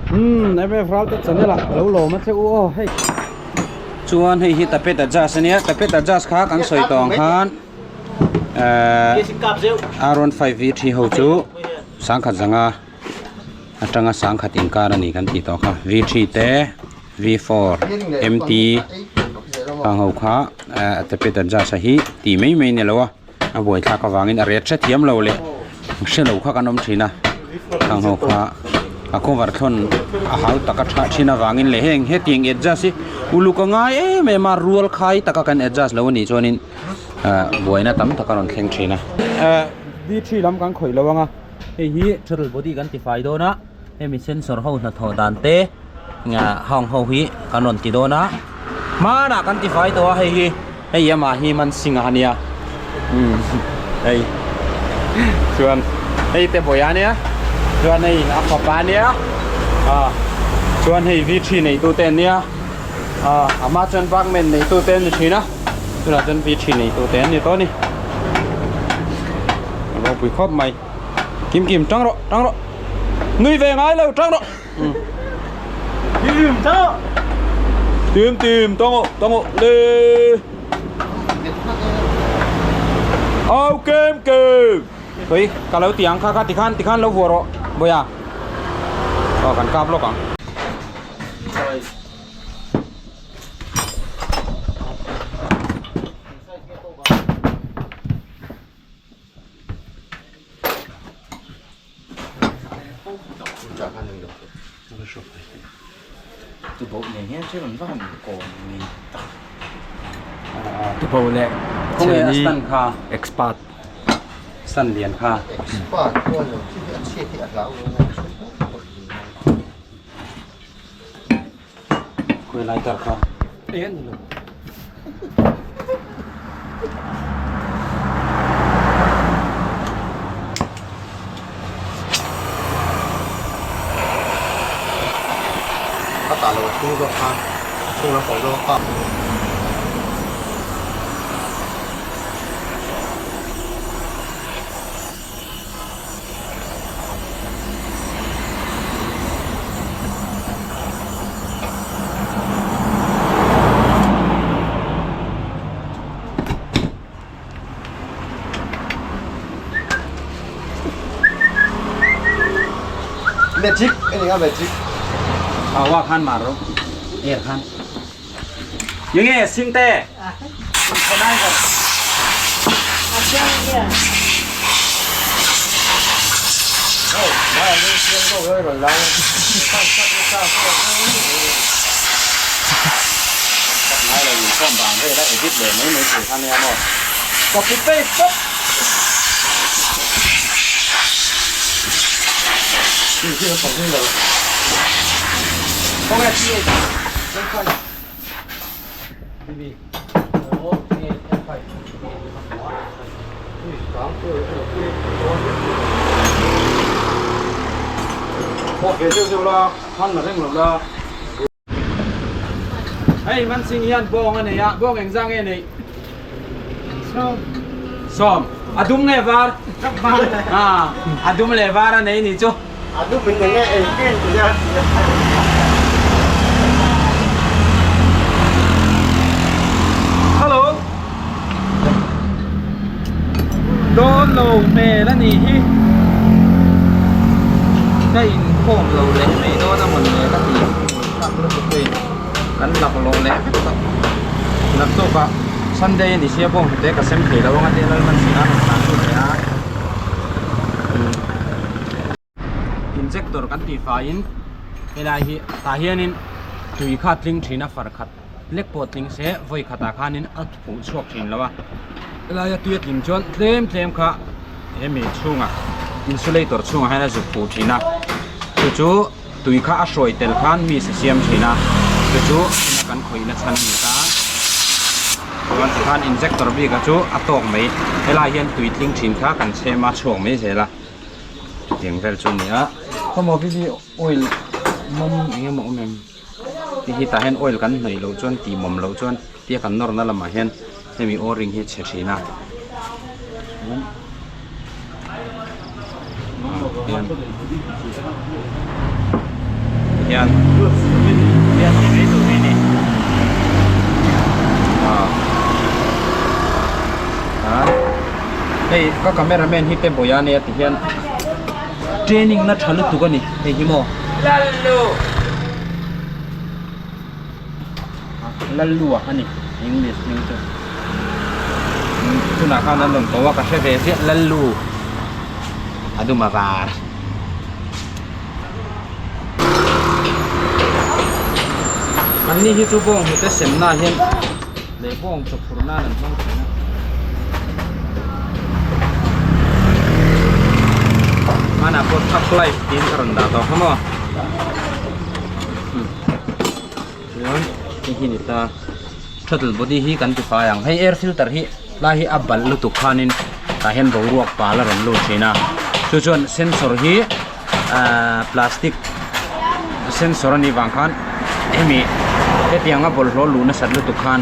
ไอ้แม่ฟราวต์จะนี่ละโหลมันจะอู้ให้ชวนให้ฮิตแต่เป็ดแต่จัสเนี่ยแต่เป็ดแต่จัสค้ากันสวยตองฮันAron 5 VT หูจูสังขัดจังอาจังสังขัดอินการนี่กันที่ต่อค่ะ VT เต V4 MT ทางหูค้าแต่เป็ดแต่จัสฮีตีไม่เนี่ยแล้ววะเอาบ่อยข้ากวางอินอะไรเช็ดเทียมเราเลยเชื่อเราข้ากันน้ำชีนะทางหูค้าaku warthon ahau takatha china wangin le heng he ting adjust si uluka ngai memar rual khai takakan adjust lawani chonin boina tam takaron thleng thina v3 lam kan khoi lawanga he hi throttle body kan ti fai do na he mi sensor ho na tho dan te nga hong ho hi kanon ti do na ma na kan ti fai to he yama hi man singa hania hey chuan hey te boya niaชวนให้อัพปาเนี่ยชวนให้วิธีในตู้เต้นเนี่ยอามาจนฟังเมนในตู้เต้นนี่นะชวนจนวิธีในตู้เต้นนี่ตัวนี้เราไปครอบใหม่กิมจังรนุ้ยเวงไงแล้วจังรตื่มต้องเลยเอาเกมเฮ้ยกันแล้วตีอังค่าติขันแล้วหัวเราบ่ยาก็กันกราบแล้วกันตัวโบเนี่ยใช่มันว่ามันก่อนนี่ตัวโบเนี่ยคงเป็นสตันค่ะเอ็กซ์พาร์ตสันเลียนค่ะคุยไรต่อค่ะเอ็นเลย他打了我出个趴，出了好多话。Magic, ini kan magic. Awak kan maruk, iya kan. Yang ini sing teh. Kenal kan? Ada ya. Oh, mana ni siapa kau orang lang? Kan satu. Này là những con bảng về đấy, edit để mấy thử tham gia rồi. Copy paste. Ini apa ni lah? Không nghe chi không phải đi ok em phải một cái siêu lo thân là thêm một lo hey man sinh hiền bong này ạ bong ảnh giang này xóm đúng này var đúng này var này nhỉ chú Aduh, bingungnya kan ya. Hello. Don't know me là gì hi. Cái khom lâu lẹ này đó là mình cái gì. Cắn lọc lâu lẹ. Lọc tốt cả. Sunday thì xe bông thế cả xem thể là bông ăn là mình sẽ ăn sáng injector kan ti fain elahi tahianin tui kha tling thina far khat lek pot tling se voi khata khanin at pu chok thin lawa elaya tuya tling chon tlem kha emi chunga insulator chunga hana zu pu thina chu tui kha a soi tel khan mi se siam thina chu ina kan khoina chan ni ta wan khan injector bi ka chu atok mai elahian tui tling thin kha kan chema chok mai zela tiếng vel chu nia không có cái oil mom nghe mom em thì ta hen oil kan nei lo chon ti mom lo chon tia kan nor na lama hen hemi o ring hi che thina hian hian ti mai tu ni hei ka cameraman hi te boya ne ti hian training na thalu tu ka ni hei hi mo lallu ani English ning tu na khan nan lom to wa ka se ve se lallu adu ma vaอันนี้ที่จูบงมันจะเสียมหน้าเห็นเลยบงจุกฝุ่นหน้าหนึ่งต้องเสียนะมันอ่ะพอทับไล่ตีนกระดับต่อเข้ามาย้อนที่นี่ตาชัดบดีฮีกันติดไฟอย่างให้แอร์ฟิลเตอร์ฮีลาฮีอับบัลลุตุกขานินตาเห็นบรวกปาลรันลูชีนะส่วนเซนเซอร์ฮีพลาสติกเซนเซอร์นี่บางครั้งมีเตียงก็บอลโหลูนัสดุตุกขัน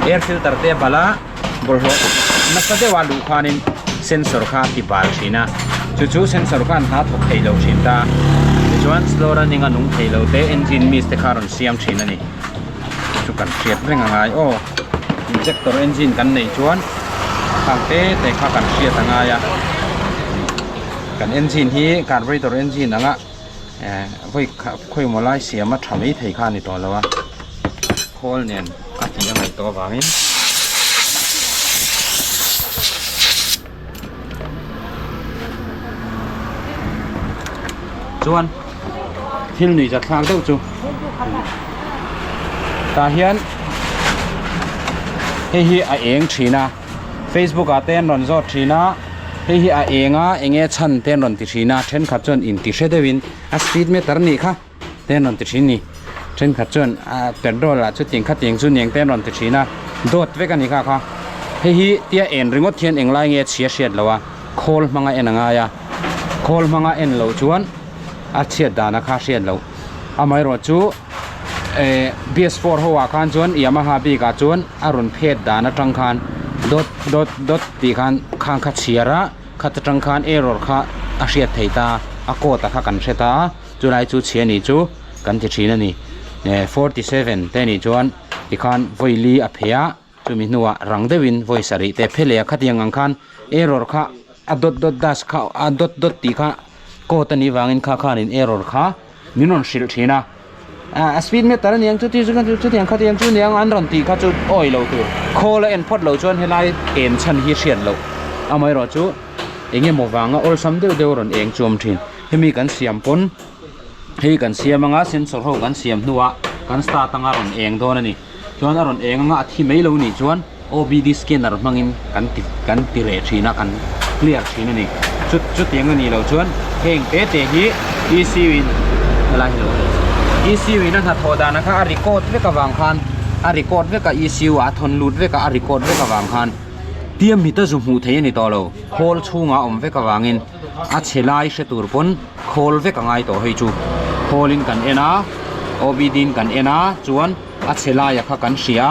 แอร์ฟิลเตอร์เตะบาลาบอลโหนัสเดวาลูขันินเซนเซอร์ข้าที่บาลชีนะจู่ๆเซนเซอร์ข้าหาทุกให้เราชินตาจวนสโลรันนิงานุ่งให้เราเตะเอนจินมีสเตคาร์อนเซียมชินนี่จุกันเชียดเรื่องอะไรโอ้อินเจคเตอร์เอนจินกันในจวนข้างเตะแต่ข้ากันเชียดต่างายกันเอนจินที่การบริตัวเอนจินนั่งอ่ะค่อยมาไล่เสียมาทำให้ไทยข้าในตัวแล้ววะโคลเนี่ยอาทิตย์ยังไงตัวบ้างนี่จวนที่หนุ่ยจะทางเต้าจูตาเฮียนเฮียเองชีนะ Facebook อาเต้นรอนจอดชีนะเฮียเองเองชันเต้นรอนติชีนะเช่นขัดจนอินติเชเดวินสปีดเมตรนี่ค่ะเต้นรอนติชีนี่เช่นขัดจนเต็มโดละชุดติงขัดติงชุดเนียงเต้นรอนติชีนะโดดเวกันนี่ค่ะเฮียเตียเอ็นริงดเทียนเองไล่เงี้ยเชียดแล้ววะโคลมังเอ็นงายะโคลมังเอ็นเหลาจวนอาเชียดดานะค่ะเชียดเหลาอาไม่รอจูBS4 หัวคันจวนยามาฮ่าบีกาจวนอารุณเพชรดานะจังคันดดตีคันข้างขัดเชียระขัดจังคันเอรอร์ค่ะอาเชียดไทยตาอาโกตาค่ะกันเชตาจุไลจูเชียนี่จูกันที่ชีนนี่47เตนี่จวนตีคันไวลีอภิยาจูมินัวรังเดวินไวสริเตเพลียขัดยังงังคันเอรอร์ค่ะดดดัสค่ะดตีค่ะโกตันนี่วางินค่ะคันเอรอร์ค่ะมินนชิลชีนะสปีดเมตรนี่ยังจุดที่ยังขัดยังจุดยังอันรันตีขัดจุดอ้อยเราตัวโคและเอ็นพอดเราจวนให้ไล่เอ็นชันฮีเชียนเราเอาไม่รอจูเองยังมองว่าออลซัมเดียวรันเองจวมทินให้มีกันเสียมปนให้กันเสียมงาเซนสอร์เขากันเสียมนัวกันสตาร์ตั้งอรันเองตัวนั่นนี่จวนอรันเองงาที่ไม่เรานี่จวน OBD scanner มังอินกันติเรชีนะกันเคลียร์ชีนั่นนี่จุดยังนี่เราจวนเฮงเตะฮีECวินอะไรเราECU นั่นถ้าโทษนะค่ะอาริโกดเวกับวางคันอาริโกดเวกับ ECU ทนลุดเวกับอาริโกดเวกับวางคันเตรียมมิตรจุ่มหูเทียนในตัวเราโคลชูงาเวกับวางอินอาเชลัยเชตุรปนโคลเวกับไงตัวให้จูโคลินกันเอ็นะโอบีดินกันเอ็นะจวนอาเชลัยค่ะกันเสีย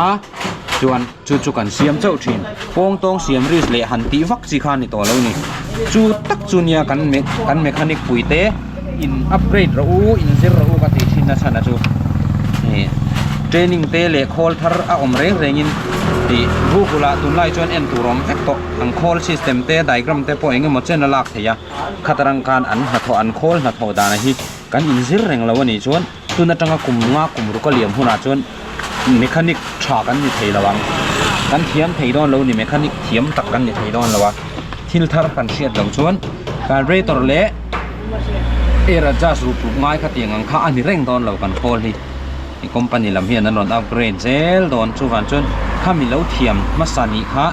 จวนจูกันเสียมเจ้าถิ่นโป่งตรงเสียมริสเละหันตีวักจีคันในตัวเรานี่จูตักจูเนียกันเมคานิกปุยเตอินอัปเกรดเราอินเซอร์เราก็ติดชินนะชนะจูนี่เทรนนิ่งเตะเล่คอลทาร์อมเร่งอินที่รูกุลาตุนไลจวนเอ็นตูรอมเฟกโตอันคอลซิสเต็มเตะไดกรัมเตะพอเองก็หมดเจนลักเทียขัดรังการอันหัดอันคอลหัดดานะฮีกันอินเซอร์เร่งเราวันนี้จวนตุนจังกุมงากุมรุกเลียมหัวหน้าจวนเมคานิกฉากันนี่เทระวังกันเทียมเทดอนเรานี่เมคานิกเทียมตักกันนี่เทดอนเราวะทิลทาร์กันเชียดเราจวนการเรตอร์เล่เอราจัสรูปง่ายขัดยังข้าอันนี้เร่งตอนเรากันโคลนี่คอมพานีลำเฮียนนั้นรอนอัพเกรดเซลตอนชูวันจนข้ามีเหลาเทียมมาสานีข้า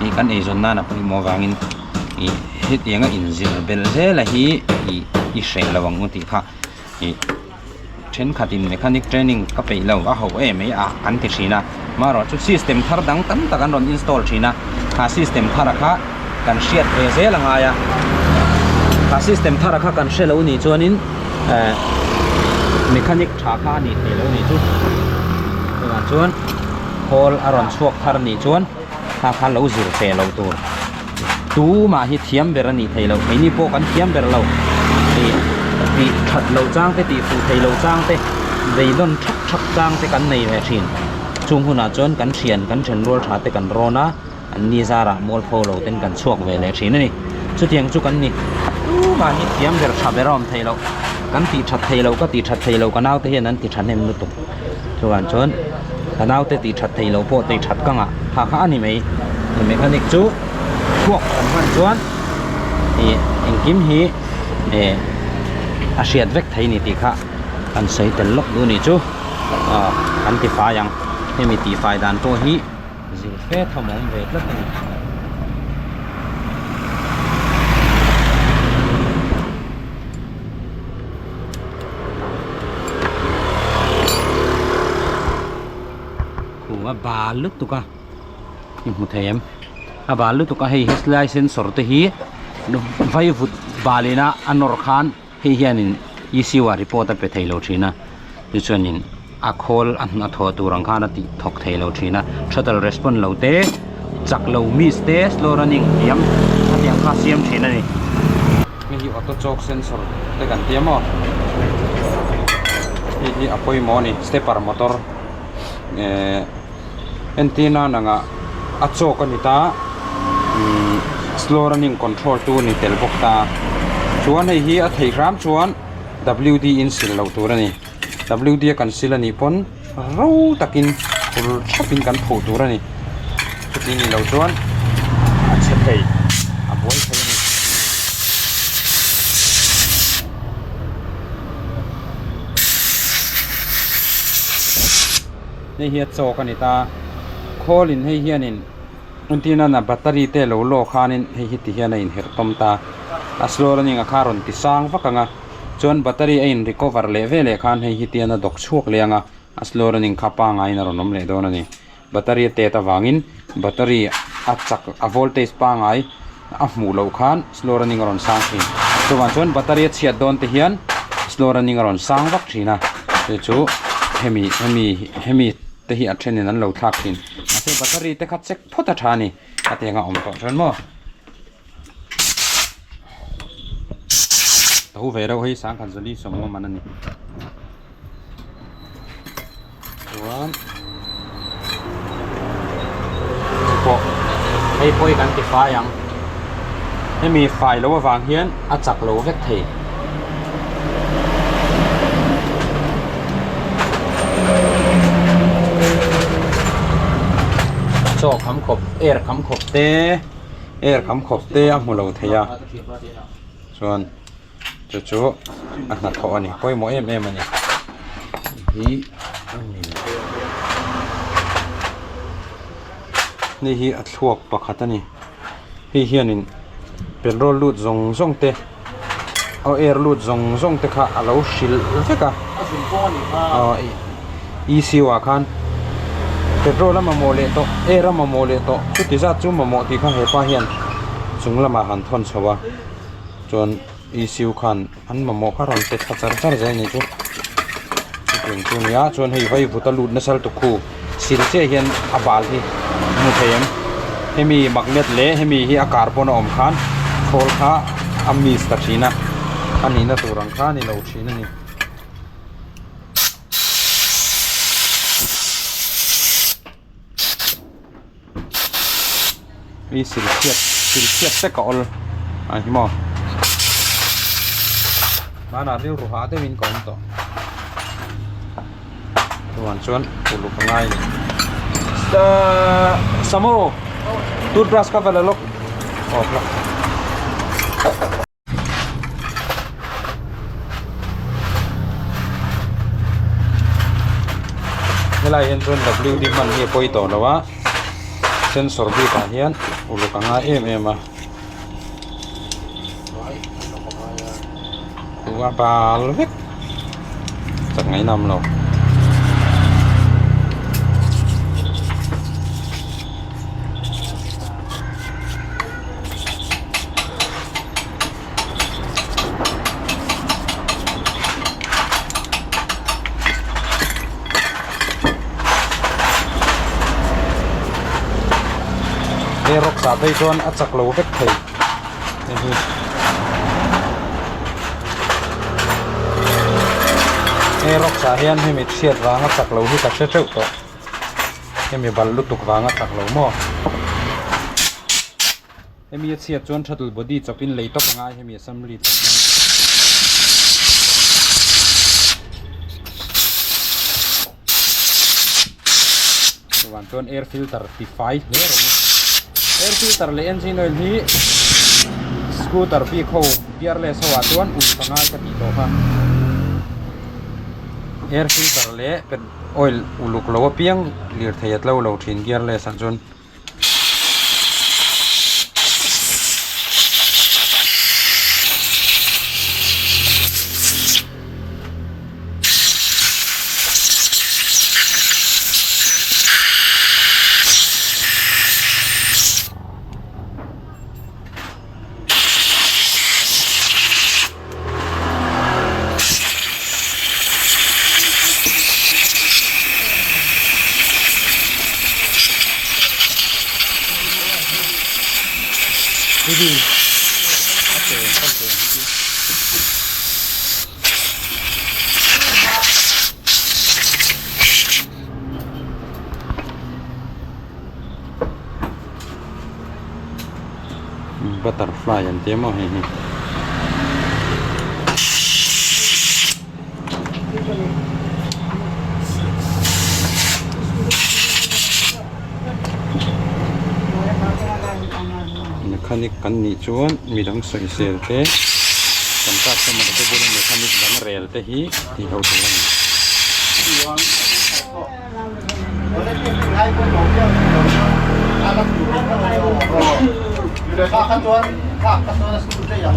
นี่กันเอจนนั่นนะพอดีมองวังอินเฮ็ดยังก็อินเซลเบลเซลฮีอีเชลระวังอุติข้าเช่นขัดอินเมคานิกเทรนนิ่งก็ไปเราว่าเขาไม่กันที่ชีนะมารอจุดซิสเต็มทาร์ดังตั้งแต่กันรอนอินสตอลชีนะข้าซิสเต็มทาร์ข้ากันเชียดเซลงายข้าซิสเต็มทาร์ข้ากันเชลล์นี่จวนนินเมคานิกชาข้านี่เทลนี่จุดจวนโคลอารอนชวกทาร์นี่จวนข้าเราจิรเทลตัวมาฮิเทียมเบรนี่เทลไอ้นี่พวกกันเทียมเบรเรา ตีถัดเหลาจ้างตีฟูไทยเหลาจ้างเรดอนชักจ้างกันในแมชชีนช่วงหุ่นจนกันเฉียนรัวชากันรอนะอันนี้ซาระมอลโฟเราเต้นกันช่วงเวลาชีนี่ชุดยังชุกันนี่มาฮิตเทียมเดี๋ยวชาเบรอมไทยเรากันตีชัดไทยเราก็ตีชัดไทยเรากันเอาแต่เห็นนั้นตีชัดให้มันตุกช่วงจนกันเอาแต่ตีชัดไทยเราพอตีชัดกังอ่ะหากอันนี้ไม่คันอีกจู่พวกกันวันจวนนี่เองกิมฮีอาเซียนเวกไทยนี่ตีค่ะกันใส่เต็มล็อกดูนี่จู่กันตีฟ้ายังให้มีตีไฟด้านตัวฮีสิเฟสทำมันเวกแล้วนี่หัวบาลึกตุกะนี่มุทเอ็มบาลึกตุกะให้ฮิสไลเซนสอร์ตฮีไฟฟุตบาลีน่ะอันนอร์คานให้เฮียนินยี่สิบวันรีพอร์ตไปไทยโลชีนะดิฉันนินอาคอลอันนัทหัวตัวรังคานาติทอกไทยโลชีนะชัตเตอร์รีสปอนโลเตจักโลมิสเตสโลรันนิงเทียมถ้าเทียมคาเซียมชีนะนี่มีออโต้จ็อกเซนสอร์แต่กันเทียมอ๋อที่อภัยมอนี่สเตปเปอร์มอเตอร์เอ็นตีน่านังอัดโจกันนี่ตาslow running control ตัวนี่เตลบกตาชวนให้ฮีอัดให้ครามชวน WD อินสิลเราตัวนี่ WD กันสิลนี่ปนเราตะกินตัวชับปินกันผูตัวนี่ชุดนี้เราชวนอัดเสร็จให้อับไว้ใช่ไหมนี่เฮียโจกันนี่ตาโคลินให้เฮียนินอุนที่นั่นแบตเตอรี่เตลโลคานินให้ฮิตที่เฮียนินเฮรตอมตาอัสโลรันิงคารอนที่สร้างฟักงะจนแบตเตอรี่อินรีคอเวอร์เลเวลคานให้ฮิตที่นั่นดอกช่วงเลียงอัสโลรันิงขับปังไงนารอนอมเลโดนันนี่แบตเตอรี่เตตาวางินแบตเตอรี่อัดจักอโวลเทจปังไงอัฟมูโลคานสโลรันิงรอนสร้างทีตัววันจนแบตเตอรี่เชียดโดนที่เฮียนสโลรันิงรอนสร้างฟักทีนะเดี๋ยวจูเฮมีแต่ที่อัดเชนนั้นเราทักทินอาศัยแบตเตอรี่แต่คัดเซ็กพุทธทานี่อาศัยงาอมต่อชนมั้งตัวเวรเอาให้สังขันจลีสมมติมันนี่วันพอให้พ่อยกันติดไฟยังให้มีไฟแล้วว่าวางเฮียนอาจักโลเวกเทโซ่คำขบเอร์คำขบเตอ่ะมูลเทียส่วนจู่อันนั้นเขาอันนี้ค่อยมอมันนี่นี่ฮีอัดลวกปากขัดนี่ฮียนินเป็นโรลูดซงเตเอาเอร์ลูดซงเตค่ะเราชิลใช่กะอีซีว่าคันเป็นโรละมาโมเลโตเอระมาโมเลโตชุดที่จะจุ่มมาโมที่ข้างเหป้าเฮียนจุงละมาหันทนชวะจนอีซิวคันอันมาโมข้ารอนเตทัศน์ใจนี่จุเป็นจุนยาจนให้ไว้พุทธลูดนัสลตุคูสิลเจเฮียนอาบาลที่มุเทียมให้มีมักเน็ตเละให้มีที่อากาศปนอมคันโคลค้าอามีสตัชีนะอันนี้นะตัวรังค้านี่เราชีนี่มีสิลเทียบเตกอลอันนี้มั้งมาหน้าเรียวรูหาได้วินก่อนต่อตัวชวนปูลูกง่ายสมูตูดบรัสกับอะไรลูกออกแล้วเวลาเห็นชวน W ดิมันเฮียปอยต่อแล้ววะเซนสอร์บีตาเฮียนปูลูกง่ายมาตัวบาลเล็กจากไงนำเรารักษาได้จนอัดจักโลเวกเท rok sa hian hemi thiat wanga chak lo hi ka che cheu to hemi bal lutuk wanga chak lo mo hemi chiat chuan thatul body chopin leitok anga hemi assembly wan chuan air filter T5 he ro air filter le engine oil hi scooter pi kho gearless hawa chuan ul panga ka ti to kha air filter le pen oil uluk lo piang lir theiat lo lo thin gearless an chun butterfly an te mo hi mechanic kan ni chuan midang soi sel te kan ka sama te bun mechanic dang rel te hi ti ho tu langอยู่ในภาคขั้นตอนสุดได้ยัง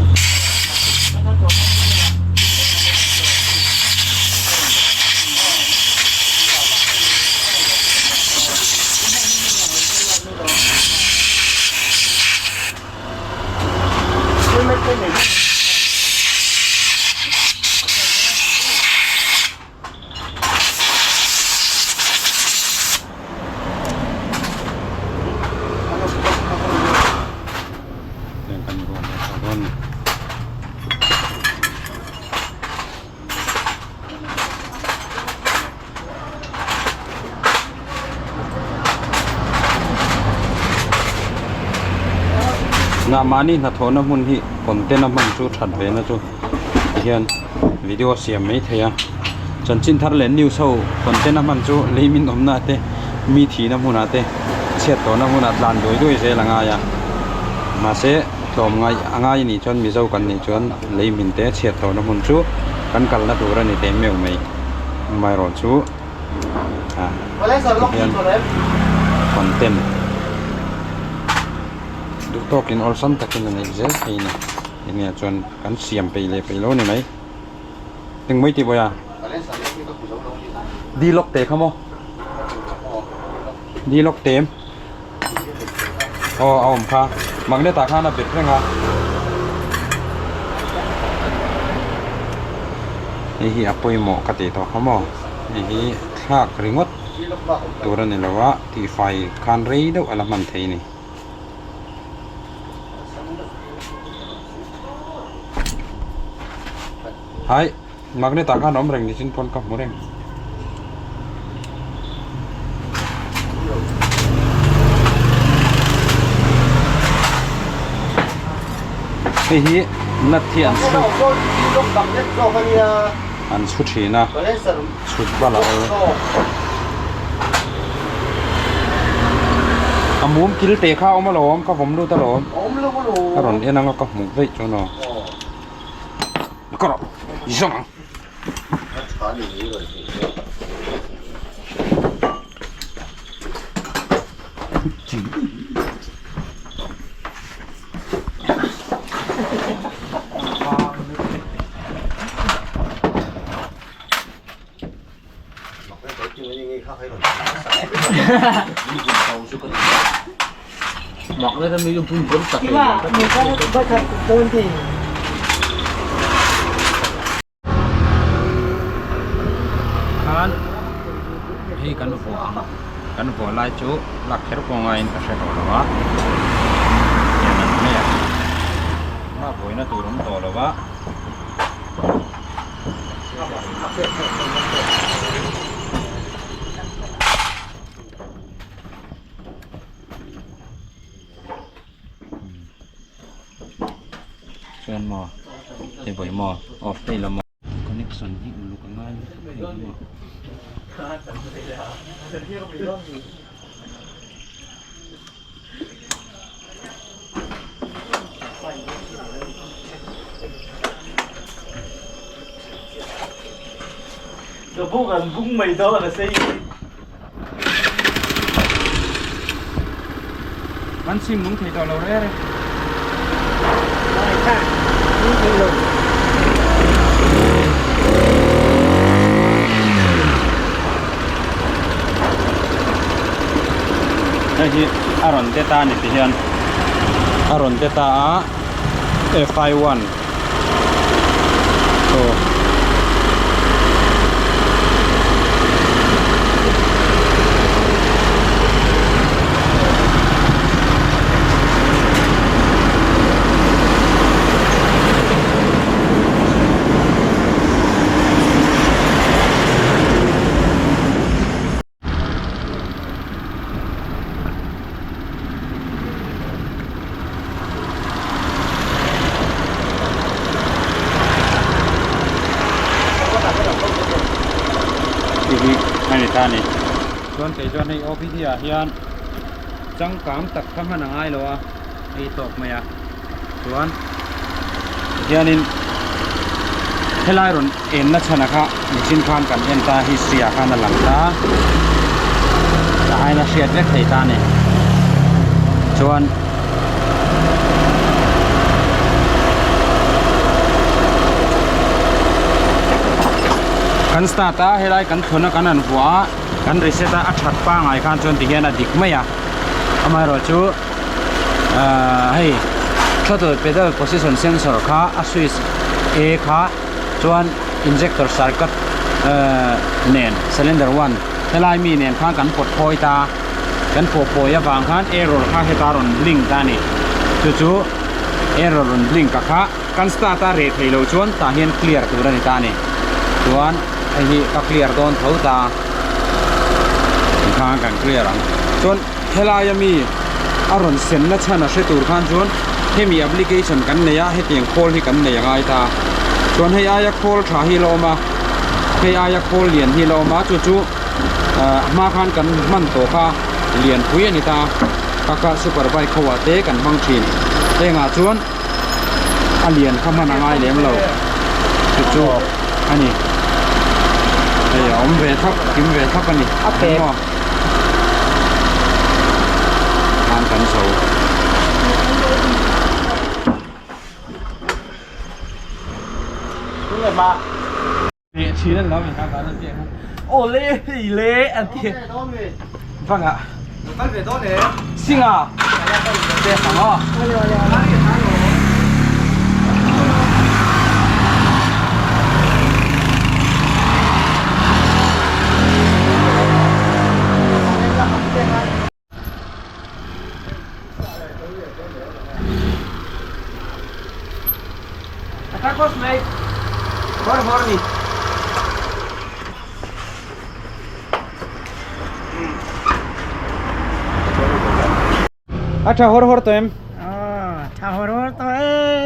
ไม่เป็นไรงามานี่นาทอนะมุนที่คอนเทนต์มันจูชัดเวนะจูเฮียนวิดีโอเสียไม่เทียจันจินทัดเลนนิวโซ่คอนเทนต์มันจูเลยมินอมนาเตมีทีนะมุนาเตเชียดตัวนะมุนาลานด้วยเสียละงายมาเสตอมไงง่ายนี่จนมีเจ้ากันนี่จนเลยมินเตเชียดตัวนะมุนจูกันกันละตัวนี่เต็มไม่ไม่รอจูเฮียนคอนเทนต์ดูโต๊ะกินออลซันตักกินอะไรเจ๊ไอ้เนี่ยจนกันเสียมไปเลยไปโลนี่ไหมถึงไม่ตีบ่อยดีล็อกเตะเขาโมดีล็อกเต็มอ๋อเอาผมค่ะมักได้ตาข้าน่ะเบ็ดเพื่อนค่ะไอ้เหี้ยปุยหมอกกติต่อเขาโมไอ้เหี้ยคลากริงวัดตัวนี้แหละว่าที่ไฟคานรีดูอะไรมันเทนี่hai magne taka nom reng ni sin pon ka mureng hi nat thi an su an su thina su bala amum kil te kha oma lom ka vom lu ta lom aron enang ka mu vei chono karo 이상아. mặc lên mình dùng phun phun sạch thì mà mình có bất thật tôi thì hi kan vo lai chu lak kher ko ngai in ka she ho lawa yanan me ma boina turum to lawa เชิญหมอเดี๋ยวบ่อยหมอออกได้ละหมอคอนเนคชั่นที่มันลุกง่ายหมอ Rồi bố gần bung mày đó là xây มันซิมมุ้งที่ต่อเราได้เลย ได้ค่ะนี่คือลง ไอ้ที่อารอนเตต้านี่ที่เห็นอารอนเตต้าF51โตอีกอันนี้ท่านี่ส่วนแต่ส่วนในออฟฟิศที่เฮียนจังกามตักข้ามมันง่ายเลยวะไอ้ตกมาส่วนเฮียนินให้ไล่รอนเอ็นนัชนะคะมีชิ้นข้ามกันเอ็นตาฮิสเซียข้ามหลังตาแต่ให้นักเชียร์เล็กไทยตานี่ส่วนกันสตาร์ตาให้ได้กันทนกันนั่นหัวกันรีเซ็ตอัดชัดป้างไอ้ข้างจนที่เห็นดิกไม่ยากทำไมเราจูให้ถ้าตัวเป็นตัว position sensor ค่ะ switch A ค่ะส่วน injector circuit เน้น cylinder 1แต่ลายมีเน้นข้างกันปลดพอยตากันปลดพอยบางข้าง error ค่ะให้การอนลิงตานี่จู่ error อนลิงกับค่ะกันสตาร์ตาเรทให้เราชวนตาเห็น clear ตัวนี้ตานี่ส่วนไอ้ที่ก็เคลียร์โดนเท้าตาข้างกันเคลียร์หลังส่วนเฮลายมีอารมณ์เส้นนัชนะเสตูร์ข้างส่วนให้มีแอปพลิเคชันกันเนี่ยให้เตียงโคลที่กันเนี่ยง่ายตาส่วนให้อายาโคลชาฮิโลมาให้อายาโคลเหรียญฮิโลมาจู่ๆมาข้างกันมันโตค่ะเหรียญคุยนี่ตาก็ซูเปอร์ไบค์เขาว่าเตะกันบางทีเตะงาส่วนเหรียญเข้ามาง่ายเลยมั้งเราจู่ๆอันนี้เดี๋ยวผมเวทับกินเวทับกันนี่อัพเดทงานกันโซ่Đúng rồi bà เนี่ยชี้นั่นแล้วมีครับร้านเจ๊ครับ Ô lê thì lê ăn thiệt ฟังอ่ะ Bắt về tốt đấy ซิงอ่ะเจ๊ฟังอ่ะ เอาเร็วเร็ว Atacos mate Hor nih อ่ะถ้าฮอร์ฮอร์ตัวเอ็ม อ๋อถ้าหัวรถตัวเอง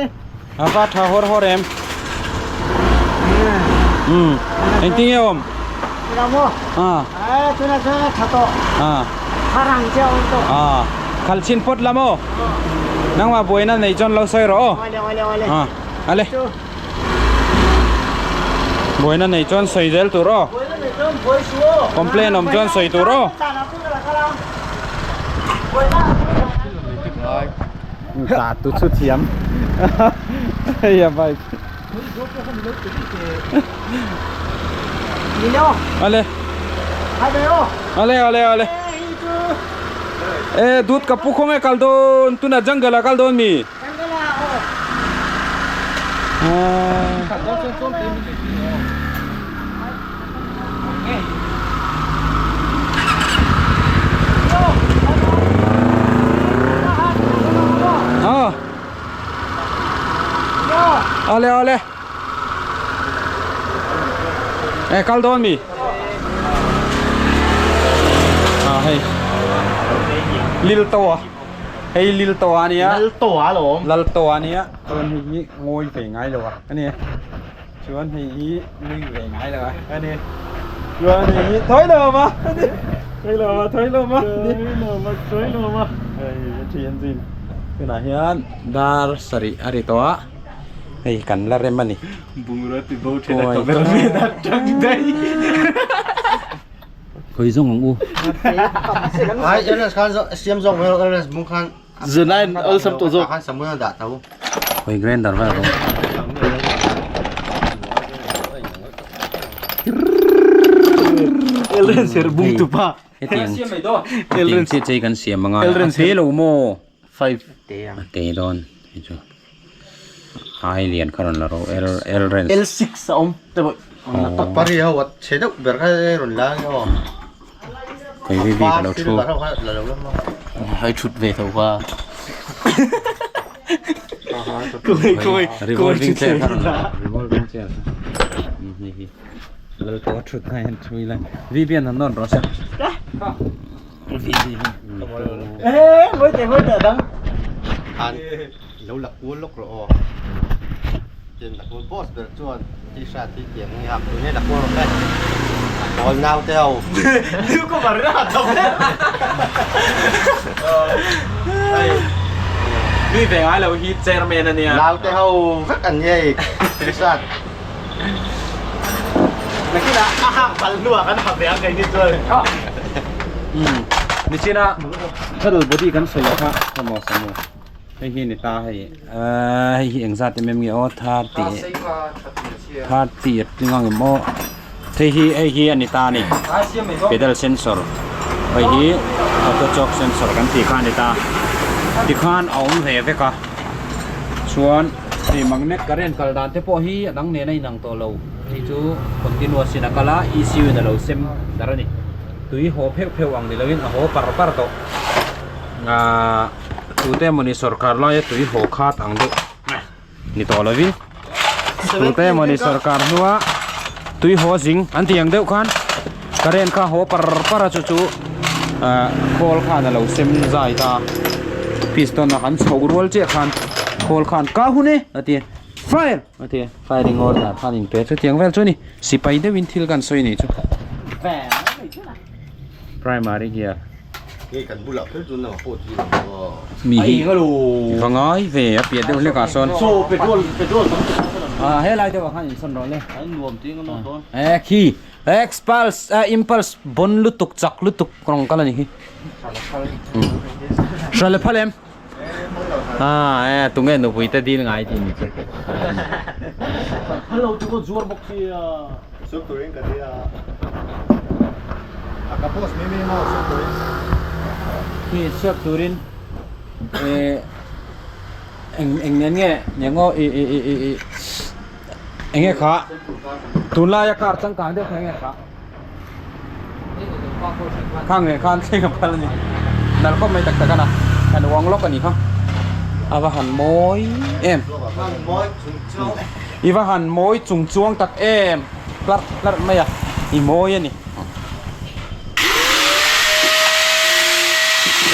อ่ะป้าถ้าฮอร์ฮอร์เอ็มเอ็งติ้งเอม เราโม่ตัวนั้นถ้าโตพลังเจ้าโต ขัลชินปดละโมนั่งว่าบวยนั่นในจนเราใส่รอ เอาเร็วเร็วเร็ว อะไรบวยนั่นในจนใส่เดลตัวรอ คอมเพลนอมจนใส่ตัวรอตาตุดสุดเทียมอย่าไป นี่เนาะ อะไร ให้ไปโอ้ อะไรดูดกับปุ๊กคงไอ้กัลโดนตุน่าจังเกล่ากัลโดนมี กันก็ละโอ้เอาเลย kaldon mi hey lil to hey lil to ania lal to á lộn lal to ania chuan hi ngoi ve ngai lo ani chuan hi lui ve ngai lo ani chuan hi thoi lo ma thoi lo ma thoi lo ma hey thian jin kana hian dar sari ari to a hey kan la rem ani bungra ti bo thena to ber me da tang dai khoi zong u ai ls khan sim zong ls mung khan zunai al sam to zo khan samuel da tau khoi grinder va ro elren ser bung tu pa tiang si chei kan siam manga fe lo mo 5 te don chu hai lian karon la ro el ren L6 om te boy pari ha wat cheda ber kha ron la yo khoi vi vi ka lo thu la lo lo hai chút về thầu qua coi revolving chair karon la revolving chair ni hi lo to thut hai chui la vi bian non ro sa ê mới để đắng an lo la ku lok ro chen la ku boss ber chuan ti sha ti tiang ni hak ni la ku ro le bol nau teo lưu có mà ra đâu vi ve ai lo hi chairman ania nau teo vak an ye ti sha là cái là bắn lụa cái nào bé cái như chơi ni china thadal body kan soi kha samo hei hi ni ta hei hei hi engza te mem nge o tha ti tingang mo thei hi ei hi ani ta ni pedal sensor hei hi auto choke sensor kan ti khan ni ta ti khan aum ve ve ka chuan ti magnet current kal dan te po hi adang ne nai nang to lo hi chu continuous in akala ECU na lo sem darani tui ho pheu pheu ang dilawin a ho par to nga tute moni sarkar la ye tui ho khat ang de ni to lawi tute moni sarkar nuwa tui ho jing an tiang deuh khan karen kha ho par chu chu khol khan a lo sem zai ta piston na kan chho rol che khan khol khan ka hune ati fire ati firing order thanin pe chu tiang vel chu ni sipai de win thil kan soi ni chu primary here ni kan bula phel chun na po ji mi hi cái đồ vangai ve a pia de le ka son so petrol he lai de wa khan in son ro le anh luồng tiếng nó to khi expulse impulse bon lutuk chak lutuk krong kala ni hi shale phalem tunge no puita din ngai ti ni hello chú có zuar bốc kia Suk turin ka dia. Akapos mimi mo suk turin. hi sep turin eng nge ngo enge kha tunla ya kar chang kang de khenge kha khang nge khan thing ka phal ni dal ko mai tak tak na kan wang lok ani kha awa han moi em Moi chung chung. iwa han moi chung chuang tak em lar mai a I moi ani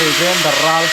ei zen daral